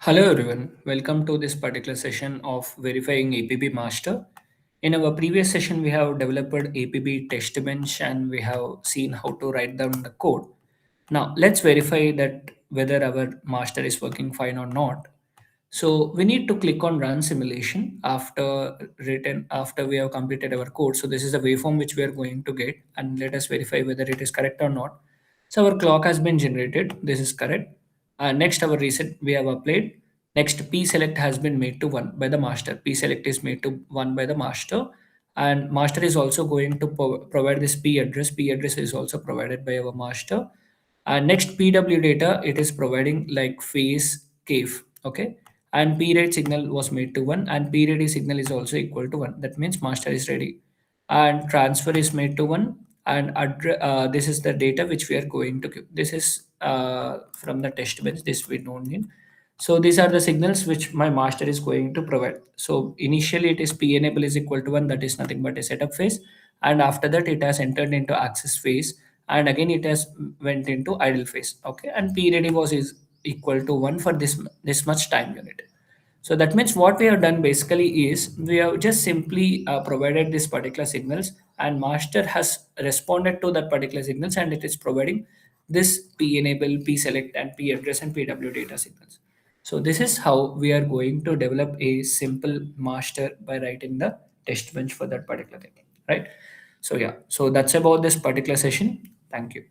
Hello everyone, welcome to this particular session of verifying APB master. In our previous session, we have developed APB test bench and we have seen how to write down the code. Now let's verify that whether our master is working fine or not. So we need to click on run simulation after we have completed our code. So this is the waveform which we are going to get and let us verify whether it is correct or not. So our clock has been generated. This is correct. Next our reset we have applied. Next p select has been made to 1 by the master. P select is made to 1 by the master and master is also going to provide this p address. P address is also provided by our master. And next PW data, it is providing like phase cave. Okay. And P rate signal was made to 1 and P ready signal is also equal to 1. That means master is ready. And transfer is made to 1 and this is the data which we are going to give. This is from the test bench. This we don't need. So these are the signals which my master is going to provide. So initially it is P enable is equal to 1. That is nothing but a setup phase. And after that it has entered into access phase and again it has went into idle phase. Okay, and p ready was is equal to 1 for this much time unit. So that means what we have done basically is we have just simply provided this particular signals and master has responded to that particular signals and it is providing this p enable, p select and p address and pw data signals. So this is how we are going to develop a simple master by writing the test bench for that particular thing, right? So yeah, so that's about this particular session. Thank you.